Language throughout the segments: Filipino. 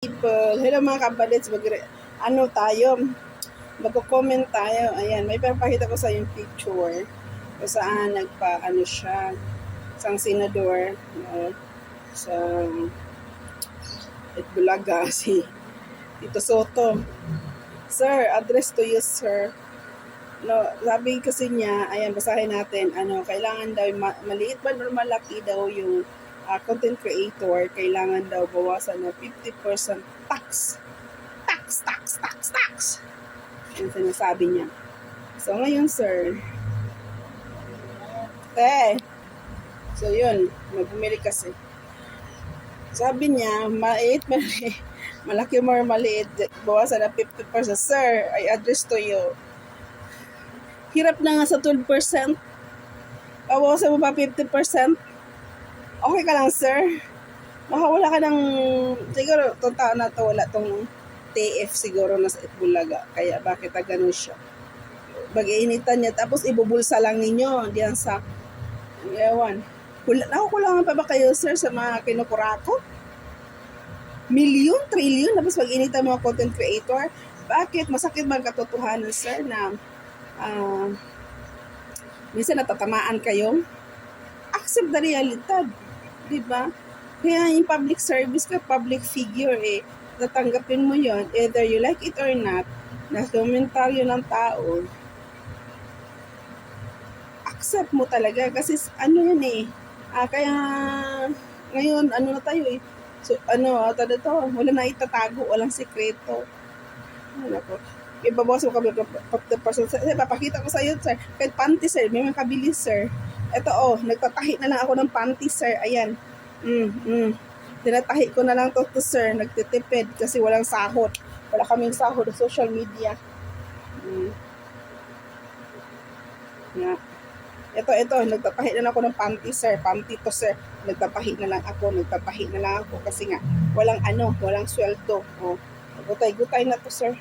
People, hello mga kabadets, ano tayo, magko-comment tayo. Ayan, may papakita ko sa yung picture kung saan ano siya, isang senador, sa Itbulaga, si Tito Soto. Sir, address to you, sir. No, sabi kasi niya, ayan, basahin natin, kailangan daw, maliit ba or malaki daw yung content creator, kailangan daw bawasan ng 50% tax. Tax. Yung sinasabi niya. So, ngayon, sir, so yun, bumili kasi. Sabi niya, malaki mo or maliit, bawasan ng 50%. Sir, I address to you. Hirap na nga sa 12%. Bawasan mo pa 50%. Okay ka lang, sir? Wala ka ng, siguro, itong taon na to, wala tong TF siguro na sa Itbulaga. Kaya bakit ganun siya? Mag-iinitan niya, tapos ibubulsa lang ninyo diyan sa, ewan. Nakukulangan pa ba kayo, sir, sa mga kinukurako? Milyon, trillion, tapos mag-iinitan mga content creator? Bakit? Masakit ba ang katotohanan, sir, na minsan natatamaan kayo? Accept the realidad. Diba? Kaya yung public service ka, public figure, tatanggapin mo yon, either you like it or not, na komentaryo ng tao, accept mo talaga. Kasi yan kaya ngayon, na tayo so, wala na itatago, walang sekreto. Ibabawas mo kami 50%. Papakita ko sa iyo, sir. Kahit panty, sir. May mga kabilis, sir. Ito, nagtatahi na lang ako ng panty, sir. Ayan. Tinatahi ko na lang to, sir. Nagtitipid kasi walang sahod. Wala kaming sahod sa social media. Yeah. Ito, nagtatahi na lang ako ng panty, sir. Panty to, sir. Nagtatahi na lang ako kasi nga, walang sweldo. Gutay-gutay na to, sir.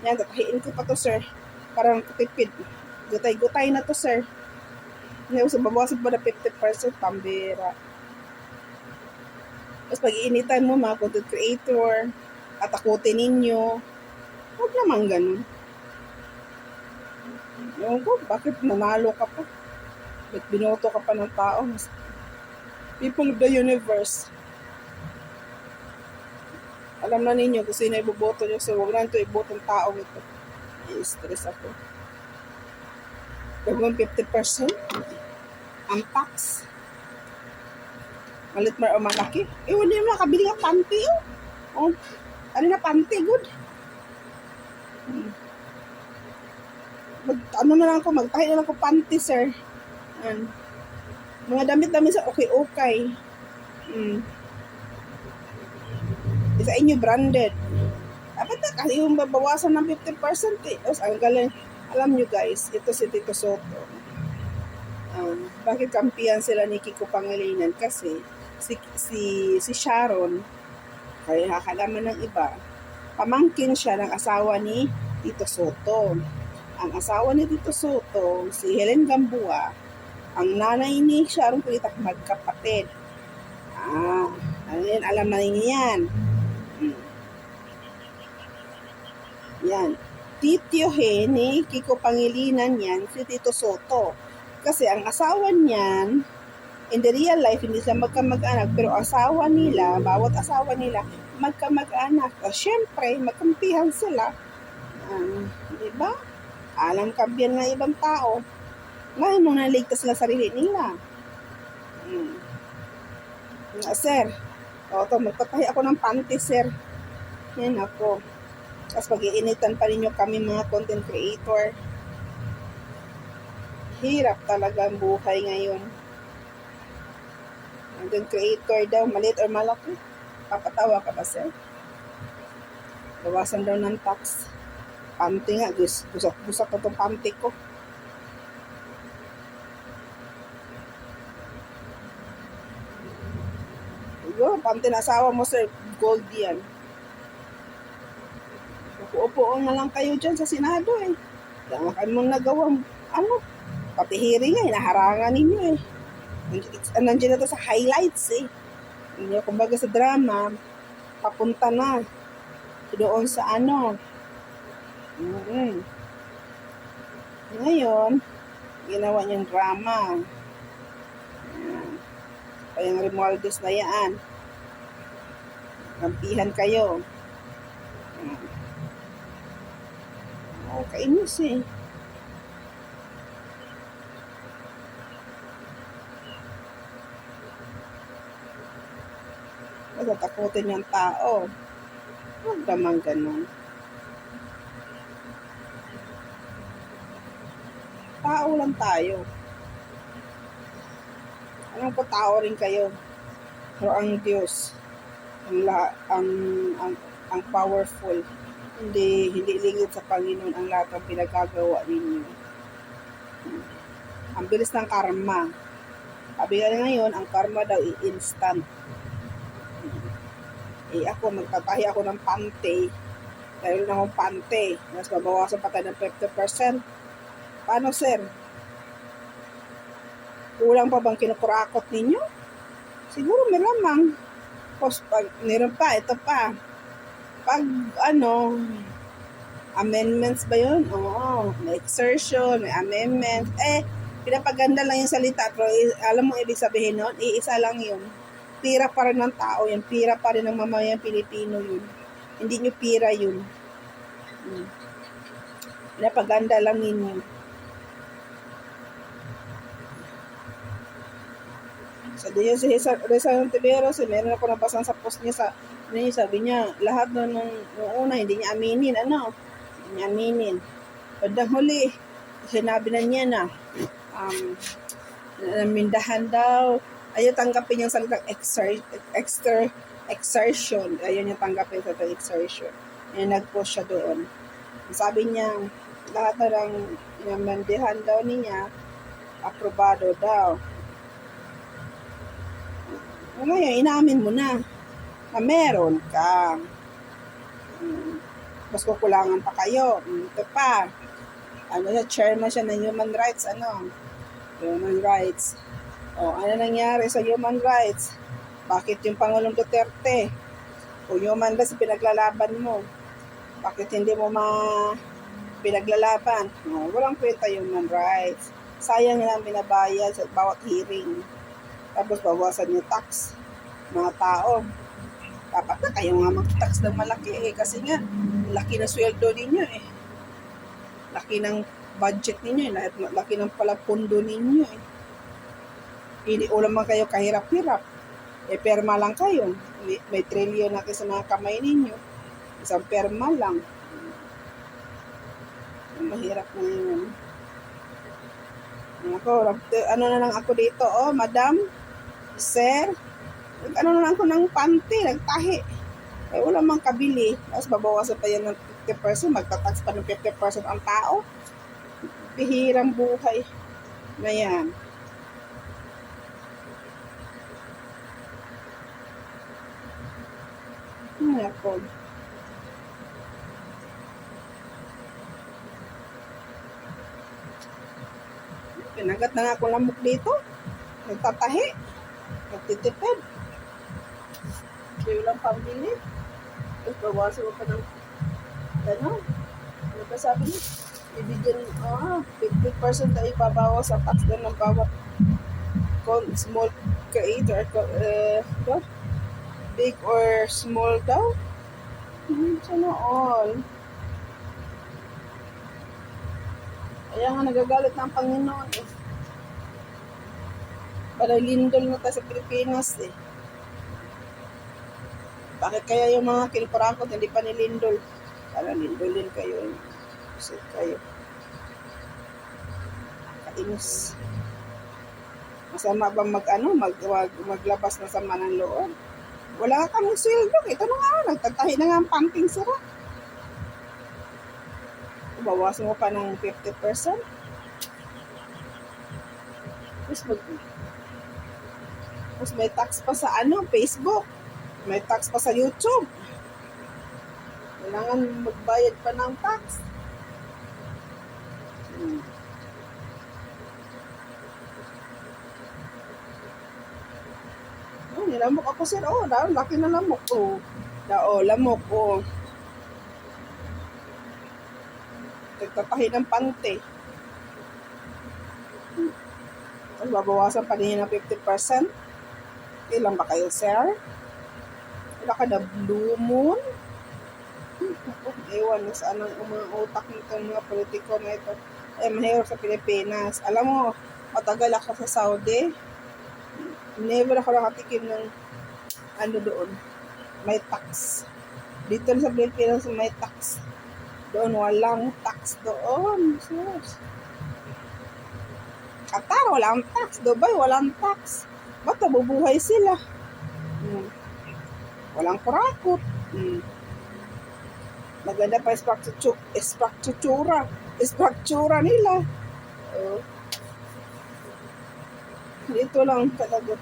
Yan, tatahiin ko pa to, sir. Parang katipid. Gutay-gutay na to, sir. Babawasan pa na 50%, pambira. Tapos pag-iinitan mo, mga content creator, atakutin ninyo. Huwag naman ganun. Ewan ko, bakit nanalo ka pa? Ba't binoto ka pa ng tao? People of the universe. Alam na ninyo kung sino iboboto nyo. So, huwag na ito iboto ng tao ito. I-stress ako. Gagawin 50%. Ang tax. Malit o malaki. Wala yung makabili ng panty. Na panty, good. Na lang ako, magtahi na lang ako panty, sir. Mga damit-damit sa okay. Sa inyo branded. Dapat na kasi yung babawasan ng 50%. Ang galing. Alam nyo guys, ito si Tito Soto. Bakit kampiyan sila ni Kiko Pangilinan? Kasi si Sharon, kaya kakalaman ng iba, pamangkin siya ng asawa ni Tito Soto. Ang asawa ni Tito Soto, si Helen Gamboa, ang nanay ni Sharon Cunita, magkapatid. Alam na ninyo yan. Yan. Tityohe ni Kiko Pangilinan yan, si Tito Soto. Kasi ang asawa niyan, in the real life, hindi sila magkamag-anak, pero bawat asawa nila, magkamag-anak. Siyempre, magkampihan sila. Diba? Alam kampihan ng ibang tao. Ngayon mo naligtas sila sarili nila. Sir, magtatahi ako ng panty, sir. Yan ako. Tapos pag-iinitan pa ninyo kami mga content creator. Hirap talaga ang buhay ngayon. Content creator daw, maliit or malaki. Papatawa ka ba, sir? Bawasan daw ng tax. Panty nga, gusak ko itong panty ko. Panty na asawa mo, sir. Gold yan. Upo na lang kayo dyan sa Senado Kaya mong nagawang, pati hearing naharangan ninyo Nandiyan na to sa highlights Kumbaga sa drama, papunta na doon sa ano. Ngayon, ginawa niyang drama. Kaya yung Romualdez na yan. Kampihan kayo. Kainis eh. Matatakutin yung tao. Huwag naman ganun. Tao lang tayo. Alam ko tao rin kayo. Pero ang Diyos, ang powerful. Hindi lingid sa Panginoon ang lahat ng pinagagawa ninyo. Ang bilis ng karma. Sabi nga ngayon, ang karma daw i-instant. Ako, magtatahi ako ng pante. Dahil na akong pante. Mas mabawasan pa tayo ng 50%. Paano, sir? Kulang pa bang kinukurakot ninyo? Siguro may lamang. Meron pa, ito pa. Pag, amendments ba yun? Oo, may exertion, may amendments. Pinapaganda lang yung salita. Pero alam mo, ibig sabihin nun, iisa lang yun. Pira pa rin ng tao yun. Pira pa rin ng mamamayang Pilipino yun. Hindi nyo pira yun. Pinapaganda lang ninyo. So, di si Rizal Ontiveros, meron ako nabasang sa post niya sabi niya, lahat nung una, hindi niya aminin, hindi niya aminin. Bandang huli, sinabi na niya na, mindahan daw, ayaw tanggapin yung salitang exertion, ayaw niya tanggapin yung salitang exertion. Nag-post siya doon. Sabi niya, lahat na lang mindahan daw niya, aprobado daw. Ngayon, inamin mo na meron ka. Mas kukulangan pa kayo. Ito pa. Chairman siya ng Human Rights. Human Rights. Ano nangyari sa Human Rights? Bakit yung Pangulong Duterte? Human Rights, pinaglalaban mo. Bakit hindi mo pinaglalaban? Walang kwenta Human Rights. Sayang lang binabayad sa bawat hearing. Tapos bawasan yung tax mga tao. Dapat na kayo nga mag-tax ng malaki kasi nga laki na sweldo ninyo laki ng budget ninyo laki ng palapundo ninyo Hindi ulam man kayo kahirap-hirap perma lang kayo, may trilyon na kayo sa mga kamay ninyo, isang perma lang. Mahirap na yun. Ano na lang ako dito, madam, sir, ano na lang ako ng panty, nagtahi. Wala mang kabili. Tapos babawasan pa yan ng 50%, magtatax pa ng 50% ang tao. Bihirang buhay na yan. Ako. Pinagat na nga ako lamok dito. Nagtatahi. Nagtitipid. Kaya lang pambili. Tapos bawasan mo pa ng ano ba sabi niya? Ibigyan 50% na ibabawas sa tax doon ng bawat small creator big or small daw. Sana all. Kaya nga nagagalit ng Panginoon Para lindol na tayo sa Pilipinas Bakit kaya yung mga kinukurakot hindi pa nilindol? Para lindolin kayo. Kasi kayo. Kainis. Masama bang maglabas na sama ng loob? Wala ka kaming sweldo. Ito na nga, nagtatahi na nga ang pumping sira. Bawasan mo pa ng 50%. Tapos may tax pa sa Facebook. May tax pa sa YouTube. Kailangan magbayad pa ng tax. Nilamok ako sir. Laki na lamok. Dao, lamok, o. Nagtatahi ng pante. Tapos babawasan pa din ng 50%. Ilan ba kayo, sir? Wala ka na blue moon? Ewan na saan ang mga utak nito mga politiko na ito. Mahirap sa Pilipinas. Alam mo, matagal ako sa Saudi. Never ako nakatikim ng ano doon. May tax. Dito sa Pilipinas may tax. Doon walang tax doon. Sus. Qatar walang tax. Dubai walang tax. Ba't nabubuhay sila? Walang kurakot. Maganda pa structura nila. Dito lang talaga